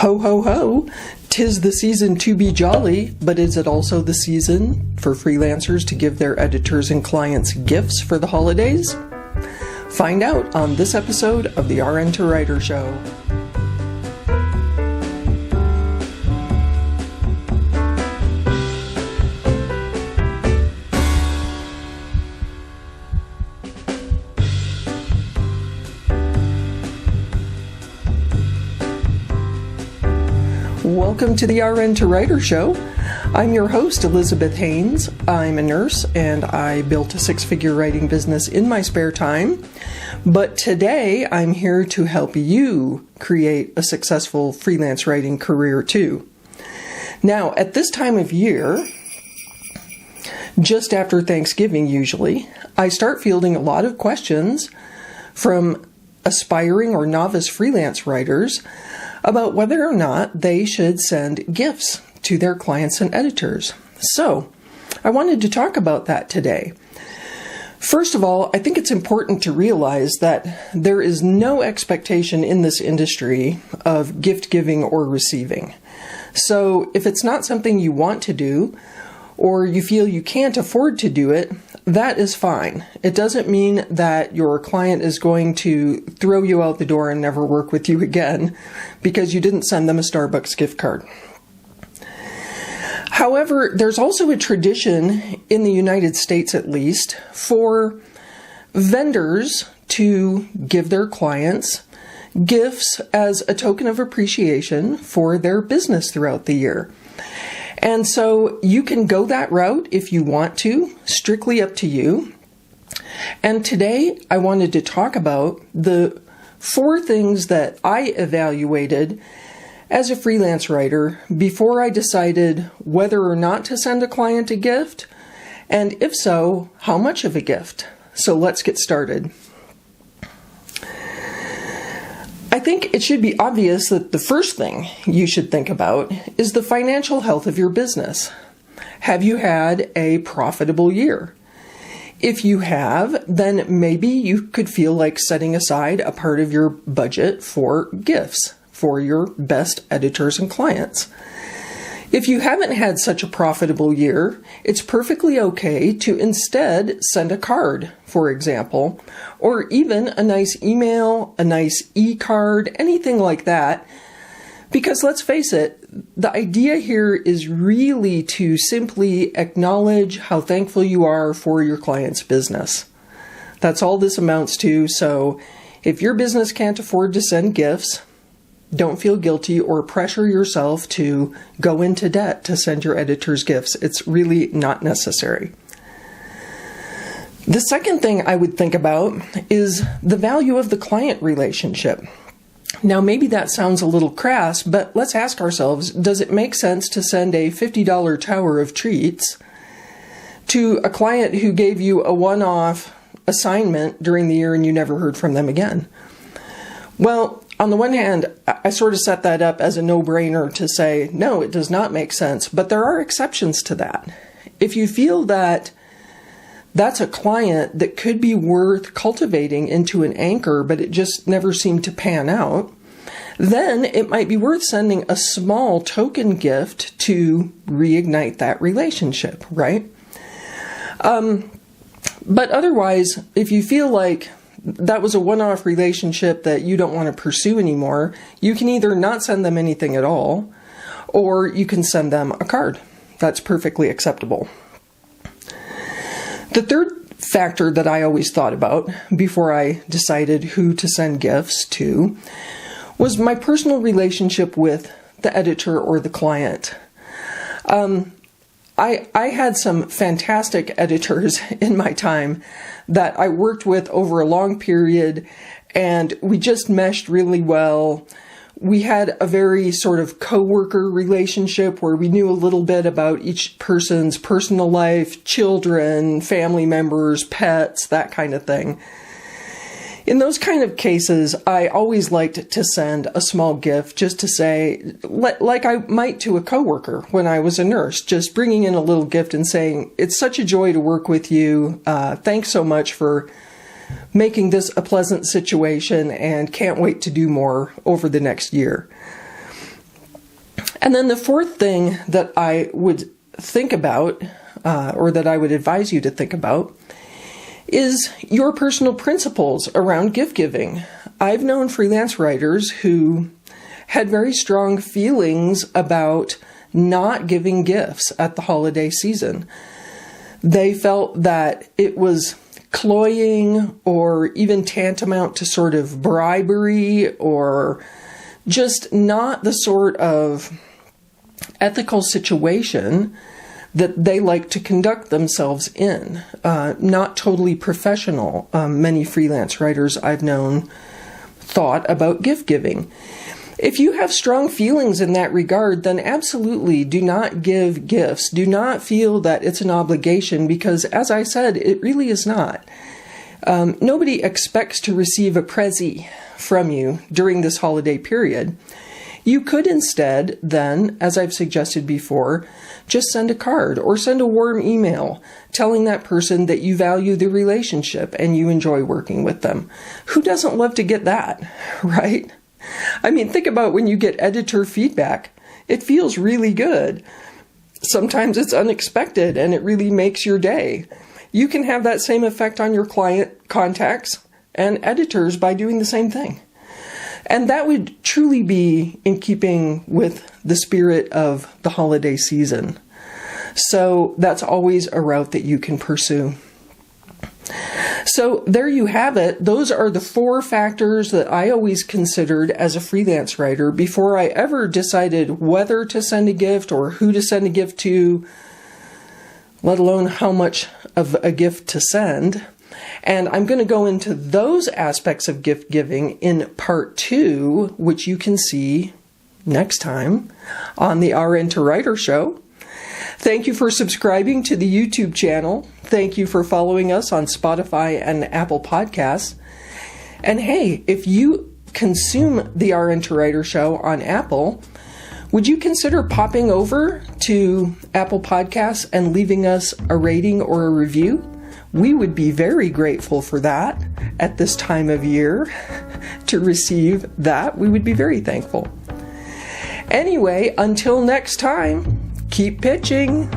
Ho, ho, ho! 'Tis the season to be jolly, but is it also the season for freelancers to give their editors and clients gifts for the holidays? Find out on this episode of the RN2writer Show. Welcome to the RN2writer Show. I'm your host, Elizabeth Hanes. I'm a nurse and I built a six-figure writing business in my spare time. But today I'm here to help you create a successful freelance writing career too. Now, at this time of year, just after Thanksgiving usually, I start fielding a lot of questions from aspiring or novice freelance writers about whether or not they should send gifts to their clients and editors. So, I wanted to talk about that today. First of all, I think it's important to realize that there is no expectation in this industry of gift giving or receiving. So, if it's not something you want to do, or you feel you can't afford to do it, that is fine. It doesn't mean that your client is going to throw you out the door and never work with you again because you didn't send them a Starbucks gift card. However, there's also a tradition in the United States, at least, for vendors to give their clients gifts as a token of appreciation for their business throughout the year. And so you can go that route if you want to, strictly up to you. And today I wanted to talk about the 4 things that I evaluated as a freelance writer before I decided whether or not to send a client a gift, and if so, how much of a gift. So let's get started. I think it should be obvious that the first thing you should think about is the financial health of your business. Have you had a profitable year? If you have, then maybe you could feel like setting aside a part of your budget for gifts for your best editors and clients. If you haven't had such a profitable year, it's perfectly okay to instead send a card, for example, or even a nice email, a nice e-card, anything like that. Because let's face it, the idea here is really to simply acknowledge how thankful you are for your client's business. That's all this amounts to. So if your business can't afford to send gifts, don't feel guilty or pressure yourself to go into debt to send your editors gifts. It's really not necessary. The second thing I would think about is the value of the client relationship. Now, maybe that sounds a little crass, but let's ask ourselves, does it make sense to send a $50 tower of treats to a client who gave you a one-off assignment during the year and you never heard from them again? Well, on the one hand, I sort of set that up as a no-brainer to say, no, it does not make sense, but there are exceptions to that. If you feel that that's a client that could be worth cultivating into an anchor, but it just never seemed to pan out, then it might be worth sending a small token gift to reignite that relationship, right? But otherwise, if you feel like that was a one-off relationship that you don't want to pursue anymore, you can either not send them anything at all, or you can send them a card. That's perfectly acceptable. The third factor that I always thought about before I decided who to send gifts to was my personal relationship with the editor or the client. I had some fantastic editors in my time that I worked with over a long period, and we just meshed really well. We had a very sort of coworker relationship where we knew a little bit about each person's personal life, children, family members, pets, that kind of thing. In those kind of cases, I always liked to send a small gift just to say, like I might to a coworker when I was a nurse, just bringing in a little gift and saying, it's such a joy to work with you. Thanks so much for making this a pleasant situation and can't wait to do more over the next year. And then the fourth thing that I would think about, or that I would advise you to think about, is your personal principles around gift giving. I've known freelance writers who had very strong feelings about not giving gifts at the holiday season. They felt that it was cloying or even tantamount to sort of bribery, or just not the sort of ethical situation that they like to conduct themselves in. Not totally professional. Many freelance writers I've known thought about gift giving. If you have strong feelings in that regard, then absolutely do not give gifts. Do not feel that it's an obligation, because, as I said, it really is not. Nobody expects to receive a prezi from you during this holiday period. You could instead then, as I've suggested before, just send a card or send a warm email telling that person that you value the relationship and you enjoy working with them. Who doesn't love to get that, right? I mean, think about when you get editor feedback. It feels really good. Sometimes it's unexpected and it really makes your day. You can have that same effect on your client contacts and editors by doing the same thing. And that would truly be in keeping with the spirit of the holiday season. So that's always a route that you can pursue. So there you have it. Those are the 4 factors that I always considered as a freelance writer before I ever decided whether to send a gift or who to send a gift to, let alone how much of a gift to send. And I'm going to go into those aspects of gift giving in part 2, which you can see next time on the RN2writer Show. Thank you for subscribing to the YouTube channel. Thank you for following us on Spotify and Apple Podcasts. And hey, if you consume the RN2writer Show on Apple, would you consider popping over to Apple Podcasts and leaving us a rating or a review? We would be very grateful for that at this time of year. To receive that, we would be very thankful. Anyway, until next time, keep pitching.